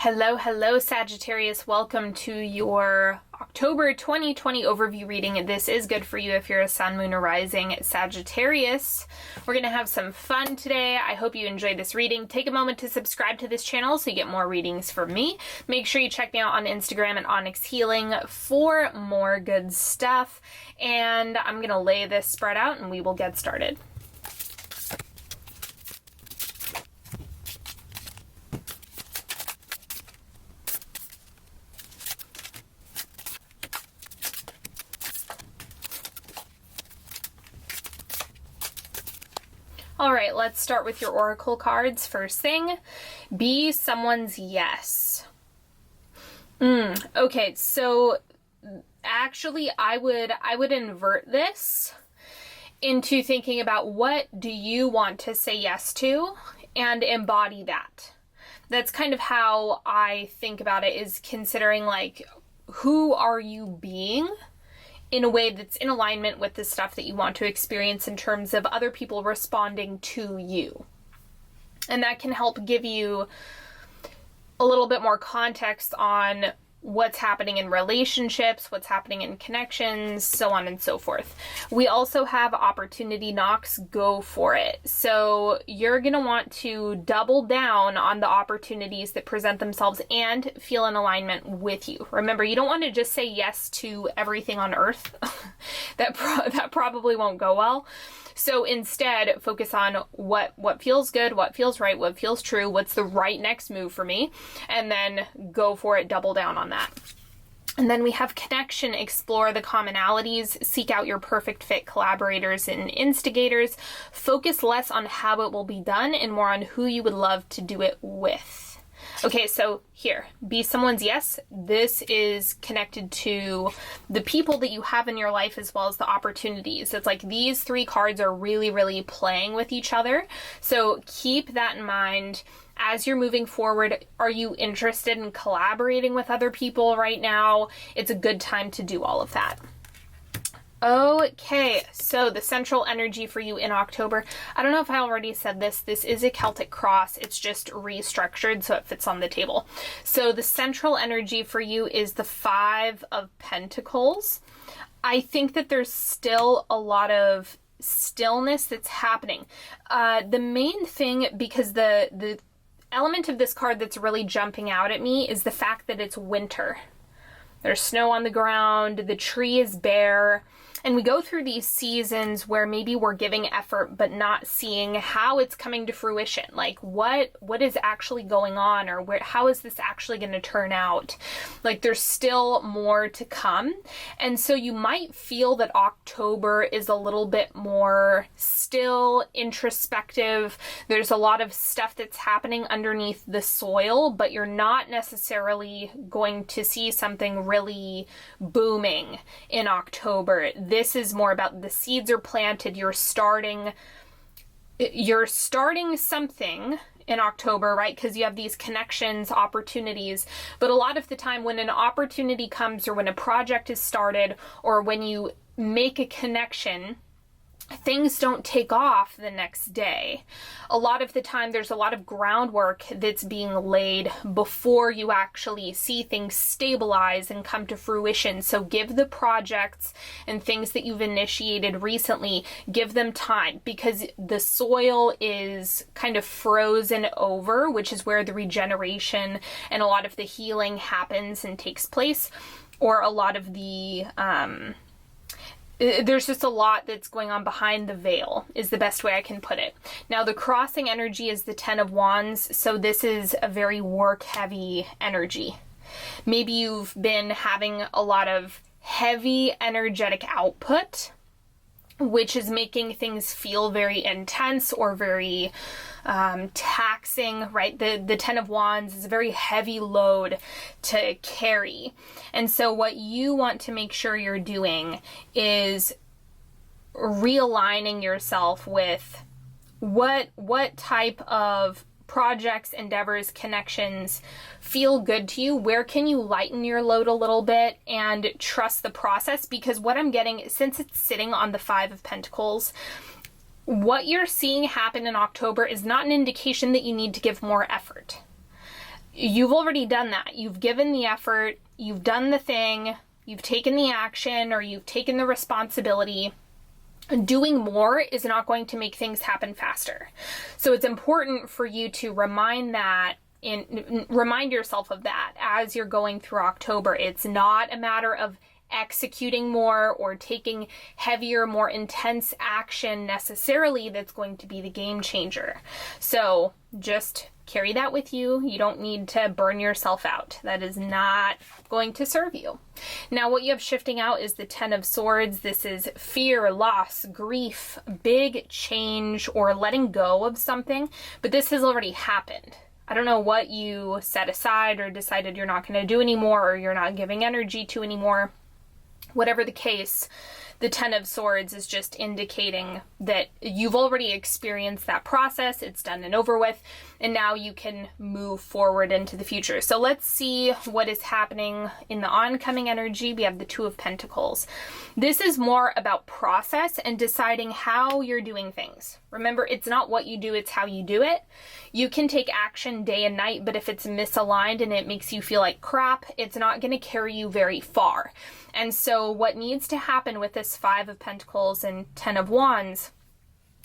Hello, Sagittarius. Welcome to your October 2020 overview reading. This is good for you if you're a Sun, Moon, or Rising Sagittarius. We're going to have some fun today. I hope you enjoyed this reading. Take a moment to subscribe to this channel so you get more readings from me. Make sure you check me out on Instagram at Onyx Healing for more good stuff. And I'm going to lay this spread out and we will get started. All right, let's start with your oracle cards. First thing, be someone's yes. Okay, so actually I would invert this into thinking about what do you want to say yes to and embody that. That's kind of how I think about it, is considering like, who are you being in a way that's in alignment with the stuff that you want to experience in terms of other people responding to you. And that can help give you a little bit more context on what's happening in relationships, what's happening in connections, so on and so forth. We also have opportunity knocks. Go for it. So you're going to want to double down on the opportunities that present themselves and feel in alignment with you. Remember, you don't want to just say yes to everything on earth. that probably won't go well. So instead, focus on what feels good, what feels right, what feels true, what's the right next move for me, and then go for it, double down on that. And then we have connection, explore the commonalities, seek out your perfect fit collaborators and instigators, focus less on how it will be done and more on who you would love to do it with. Okay, so here, be someone's yes. This is connected to the people that you have in your life as well as the opportunities. It's like these three cards are really, really playing with each other. So keep that in mind as you're moving forward. Are you interested in collaborating with other people right now? It's a good time to do all of that. Okay, so the central energy for you in October, I don't know if I already said this, this is a Celtic cross, it's just restructured so it fits on the table. So the central energy for you is the Five of Pentacles. I think that there's still a lot of stillness that's happening. The main thing, because the element of this card that's really jumping out at me is the fact that it's winter. There's snow on the ground, the tree is bare, and we go through these seasons where maybe we're giving effort but not seeing how it's coming to fruition. Like what is actually going on, or how is this actually going to turn out? Like there's still more to come. And so you might feel that October is a little bit more still, introspective. There's a lot of stuff that's happening underneath the soil, but you're not necessarily going to see something really booming in October. This is more about the seeds are planted, you're starting something in October, right? Because you have these connections, opportunities. But a lot of the time when an opportunity comes, or when a project is started, or when you make a connection, things don't take off the next day. A lot of the time there's a lot of groundwork that's being laid before you actually see things stabilize and come to fruition. So give the projects and things that you've initiated recently, give them time, because the soil is kind of frozen over, which is where the regeneration and a lot of the healing happens and takes place, or a lot of the there's just a lot that's going on behind the veil, is the best way I can put it. Now, the crossing energy is the Ten of Wands, so this is a very work-heavy energy. Maybe you've been having a lot of heavy energetic output, which is making things feel very intense or very taxing, right? The Ten of Wands is a very heavy load to carry. And so what you want to make sure you're doing is realigning yourself with what type of projects, endeavors, connections feel good to you. Where can you lighten your load a little bit and trust the process? Because what I'm getting, since it's sitting on the Five of Pentacles, what you're seeing happen in October is not an indication that you need to give more effort. you've already done that. You've given the effort, you've done the thing, you've taken the action, or you've taken the responsibility. Doing more is not going to make things happen faster. So it's important for you to remind yourself of that as you're going through October. It's not a matter of executing more or taking heavier, more intense action necessarily that's going to be the game changer. So just carry that with you. You don't need to burn yourself out. That is not going to serve you. Now, what you have shifting out is the Ten of Swords. This is fear, loss, grief, big change, or letting go of something, but this has already happened. I don't know what you set aside or decided you're not going to do anymore, or you're not giving energy to anymore. Whatever the case, the Ten of Swords is just indicating that you've already experienced that process. It's done and over with, and now you can move forward into the future. So let's see what is happening in the oncoming energy. We have the Two of Pentacles. This is more about process and deciding how you're doing things. Remember, it's not what you do, it's how you do it. You can take action day and night, but if it's misaligned and it makes you feel like crap, it's not going to carry you very far. And so what needs to happen with this Five of Pentacles and Ten of Wands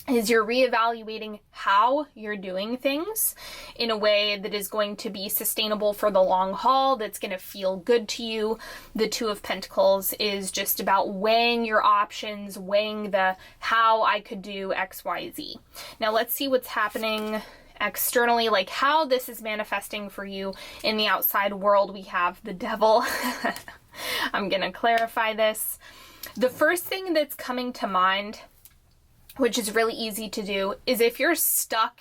is you're reevaluating how you're doing things in a way that is going to be sustainable for the long haul, that's going to feel good to you. The Two of Pentacles is just about weighing your options, weighing the how I could do X, Y, Z. Now let's see what's happening externally, like how this is manifesting for you in the outside world. We have the Devil. I'm going to clarify this. The first thing that's coming to mind, which is really easy to do, is if you're stuck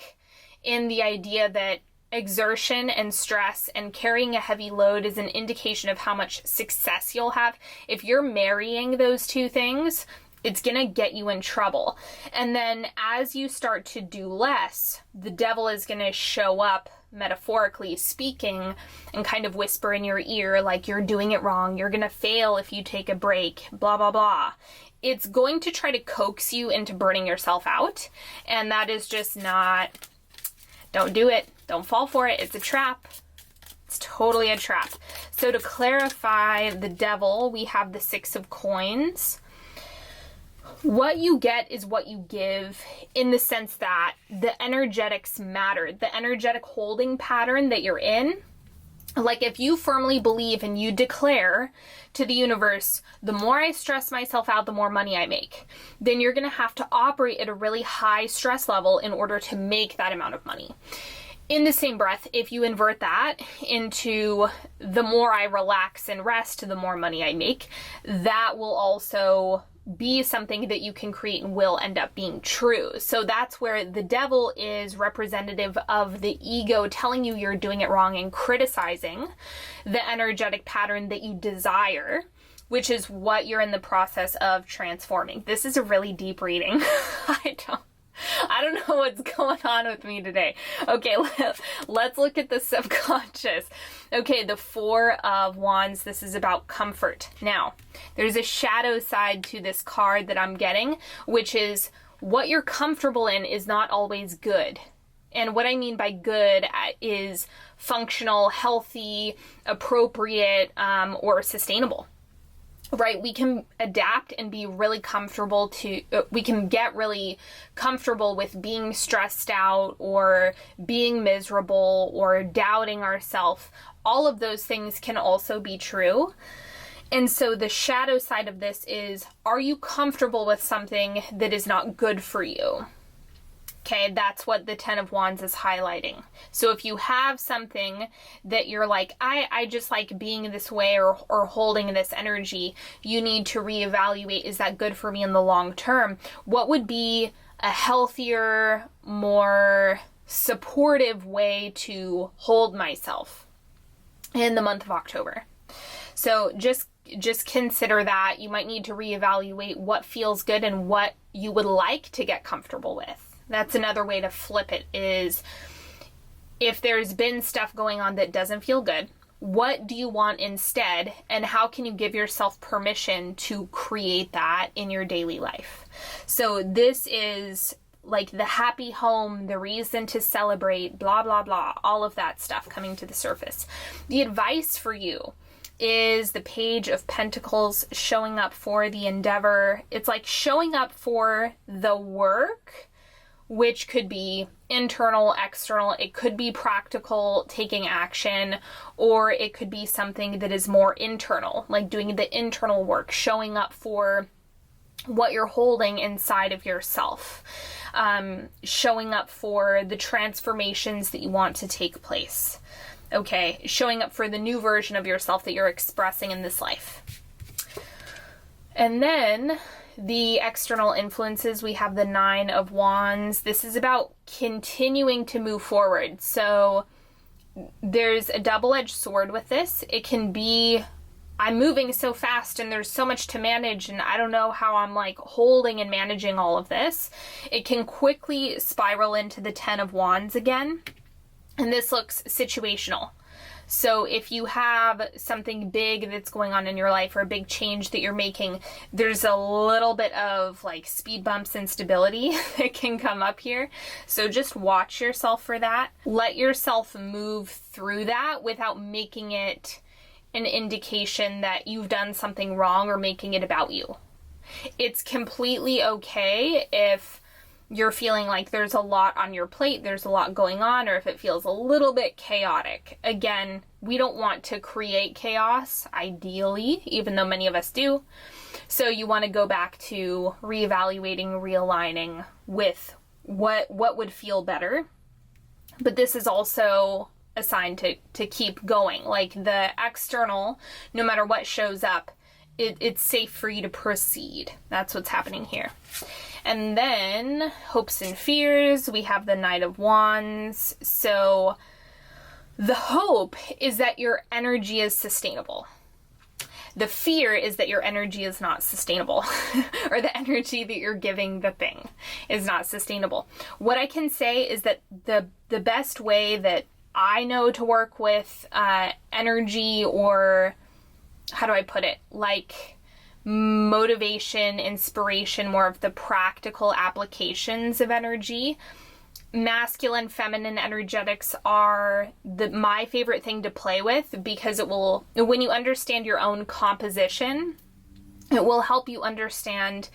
in the idea that exertion and stress and carrying a heavy load is an indication of how much success you'll have, if you're marrying those two things, it's going to get you in trouble. And then as you start to do less, the Devil is going to show up, metaphorically speaking, and kind of whisper in your ear like you're doing it wrong, you're going to fail if you take a break, blah, blah, blah. It's going to try to coax you into burning yourself out. And that is just not, don't do it. Don't fall for it. It's a trap. It's totally a trap. So to clarify the Devil, we have the Six of Coins. What you get is what you give, in the sense that the energetics matter. The energetic holding pattern that you're in, like if you firmly believe and you declare to the universe, the more I stress myself out, the more money I make, then you're going to have to operate at a really high stress level in order to make that amount of money. In the same breath, if you invert that into the more I relax and rest, the more money I make, that will also be something that you can create and will end up being true. So that's where the Devil is representative of the ego telling you you're doing it wrong and criticizing the energetic pattern that you desire, which is what you're in the process of transforming. This is a really deep reading. I don't know what's going on with me today. Okay, let's look at the subconscious. Okay, the Four of Wands, this is about comfort. Now, there's a shadow side to this card that I'm getting, which is what you're comfortable in is not always good. And what I mean by good is functional, healthy, appropriate, or sustainable. Right, we can adapt and be really comfortable we can get really comfortable with being stressed out or being miserable or doubting ourselves. All of those things can also be true. And so the shadow side of this is, are you comfortable with something that is not good for you? Okay, that's what the Ten of Wands is highlighting. So if you have something that you're like, I just like being this way or holding this energy, you need to reevaluate, is that good for me in the long term? What would be a healthier, more supportive way to hold myself in the month of October? So just consider that. You might need to reevaluate what feels good and what you would like to get comfortable with. That's another way to flip it, is if there's been stuff going on that doesn't feel good, what do you want instead? And how can you give yourself permission to create that in your daily life? So this is like the happy home, the reason to celebrate, blah, blah, blah, all of that stuff coming to the surface. The advice for you is the Page of Pentacles, showing up for the endeavor. It's like showing up for the work, which could be internal, external. It could be practical, taking action, or it could be something that is more internal, like doing the internal work, showing up for what you're holding inside of yourself, showing up for the transformations that you want to take place. Okay, showing up for the new version of yourself that you're expressing in this life. And then the external influences, we have the Nine of Wands. This is about continuing to move forward. So there's a double-edged sword with this. It can be, I'm moving so fast and there's so much to manage and I don't know how I'm like holding and managing all of this. It can quickly spiral into the Ten of Wands again. And this looks situational. So if you have something big that's going on in your life or a big change that you're making, there's a little bit of like speed bumps and stability that can come up here. So just watch yourself for that. Let yourself move through that without making it an indication that you've done something wrong or making it about you. It's completely okay if you're feeling like there's a lot on your plate, there's a lot going on, or if it feels a little bit chaotic. Again, we don't want to create chaos, ideally, even though many of us do. So you want to go back to reevaluating, realigning with what would feel better. But this is also a sign to keep going. Like the external, no matter what shows up, it's safe for you to proceed. That's what's happening here. And then hopes and fears, we have the Knight of Wands. So the hope is that your energy is sustainable. The fear is that your energy is not sustainable, or the energy that you're giving the thing is not sustainable. What I can say is that the best way that I know to work with energy, or how do I put it, like motivation, inspiration, more of the practical applications of energy. Masculine, feminine energetics are my favorite thing to play with, because it will, when you understand your own composition, it will help you understand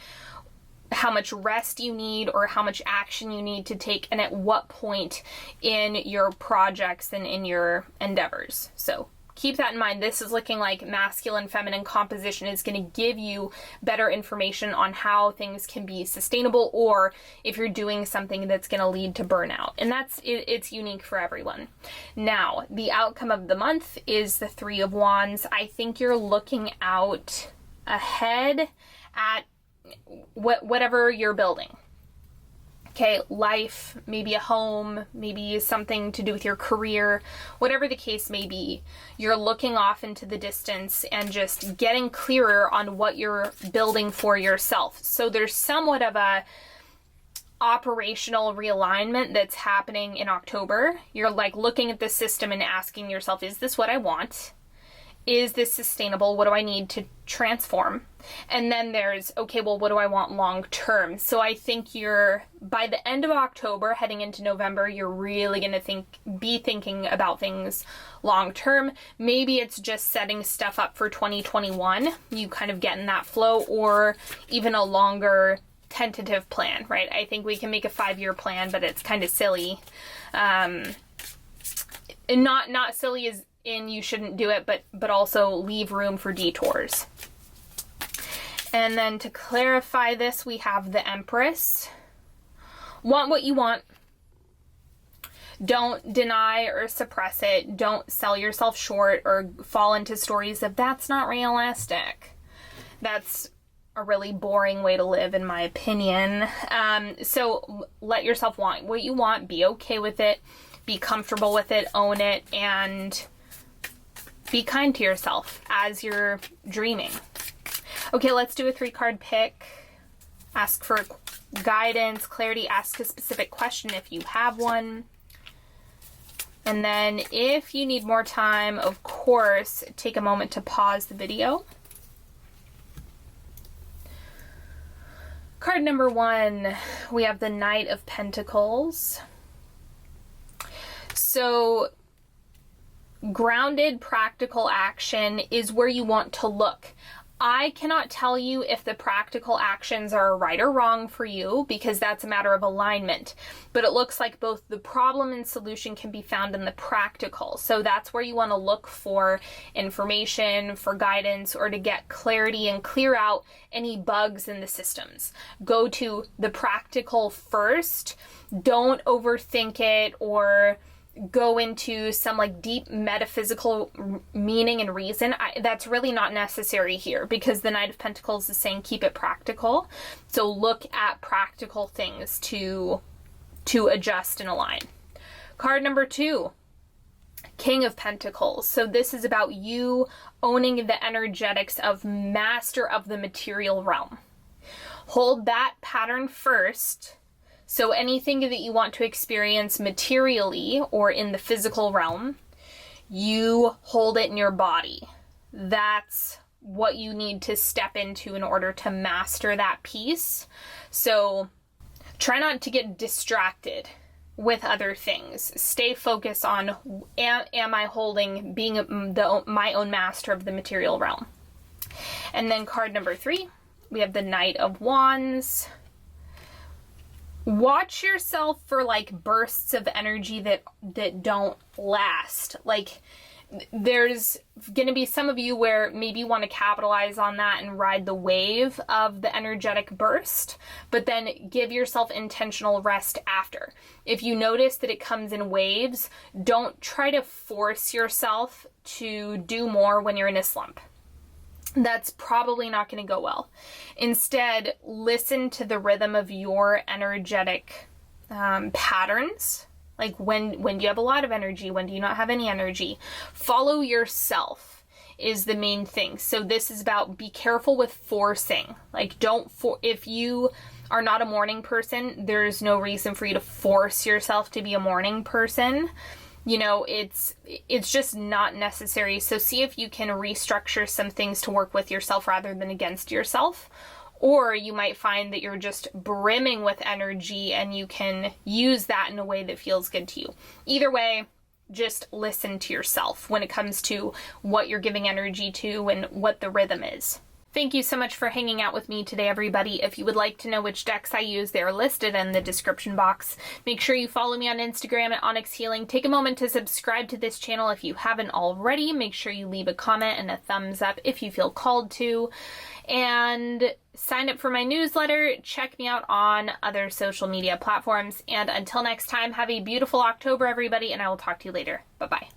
how much rest you need or how much action you need to take and at what point in your projects and in your endeavors. So keep that in mind. This is looking like masculine, feminine composition is going to give you better information on how things can be sustainable, or if you're doing something that's going to lead to burnout. And it's unique for everyone. Now, the outcome of the month is the Three of Wands. I think you're looking out ahead at whatever you're building. Okay, life, maybe a home, maybe something to do with your career, whatever the case may be, you're looking off into the distance and just getting clearer on what you're building for yourself. So there's somewhat of a operational realignment that's happening in October. You're like looking at the system and asking yourself, is this what I want? Is this sustainable? What do I need to transform? And then there's, okay, well, what do I want long term? So I think by the end of October, heading into November, you're really going to be thinking about things long term. Maybe it's just setting stuff up for 2021. You kind of get in that flow, or even a longer tentative plan, right? I think we can make a 5-year plan, but it's kind of silly. And not silly as in you shouldn't do it, but also leave room for detours. And then to clarify this, we have the Empress. Want what you want. Don't deny or suppress it. Don't sell yourself short or fall into stories of that's not realistic. That's a really boring way to live, in my opinion. So let yourself want what you want. Be okay with it. Be comfortable with it. Own it. And be kind to yourself as you're dreaming. Okay, let's do a 3-card pick. Ask for guidance, clarity, ask a specific question if you have one. And then if you need more time, of course, take a moment to pause the video. Card number 1, we have the Knight of Pentacles. So grounded, practical action is where you want to look. I cannot tell you if the practical actions are right or wrong for you because that's a matter of alignment. But it looks like both the problem and solution can be found in the practical. So that's where you want to look for information, for guidance, or to get clarity and clear out any bugs in the systems. Go to the practical first. Don't overthink it or go into some like deep metaphysical meaning and reason. That's really not necessary here because the Knight of Pentacles is saying keep it practical. So look at practical things to adjust and align. Card number 2, King of Pentacles. So this is about you owning the energetics of master of the material realm. Hold that pattern first. So anything that you want to experience materially or in the physical realm, you hold it in your body. That's what you need to step into in order to master that piece. So try not to get distracted with other things. Stay focused on, am I holding being my own master of the material realm? And then card number 3, we have the Knight of Wands. Watch yourself for like bursts of energy that don't last. Like there's going to be some of you where maybe you want to capitalize on that and ride the wave of the energetic burst, but then give yourself intentional rest after. If you notice that it comes in waves, don't try to force yourself to do more when you're in a slump. That's probably not going to go well. Instead, listen to the rhythm of your energetic patterns. Like when do you have a lot of energy? When do you not have any energy? Follow yourself is the main thing. So this is about be careful with forcing. Like if you are not a morning person, there's no reason for you to force yourself to be a morning person. You know, it's just not necessary. So see if you can restructure some things to work with yourself rather than against yourself. Or you might find that you're just brimming with energy and you can use that in a way that feels good to you. Either way, just listen to yourself when it comes to what you're giving energy to and what the rhythm is. Thank you so much for hanging out with me today, everybody. If you would like to know which decks I use, they are listed in the description box. Make sure you follow me on Instagram at Onyx Healing. Take a moment to subscribe to this channel if you haven't already. Make sure you leave a comment and a thumbs up if you feel called to. And sign up for my newsletter. Check me out on other social media platforms. And until next time, have a beautiful October, everybody, and I will talk to you later. Bye-bye.